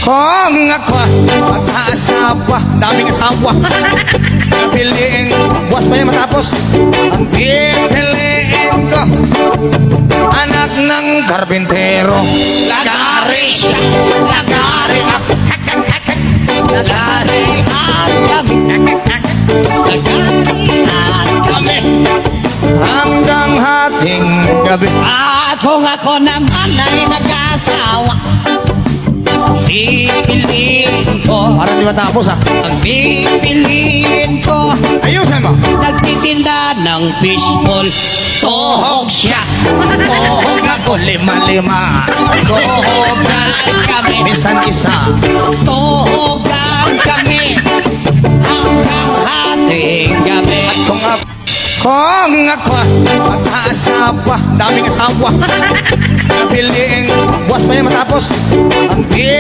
Kung ako mag-asawa, daming asawa, pipiliin, buwas pa yan matapos. Ang pipiliin ko, anak ng karbintero. Lagari siya, lagari ako. Lagari at kami. Lagari at kami. Hanggang hating gabi. At kung ako naman ay nag-asawa, pipiliin ko. Parang di matapos ah. Ang pipiliin ko, Ayusin mo. nagtitinda ng fishball. Tohog siya, Tohog ako lima-lima. tohogan kami. Minsan isa. Tohogan kami hanggang hating gabi. Kung ako mag-asawa, daming asawa, pipiliin, buwas pa yan matapos. Ang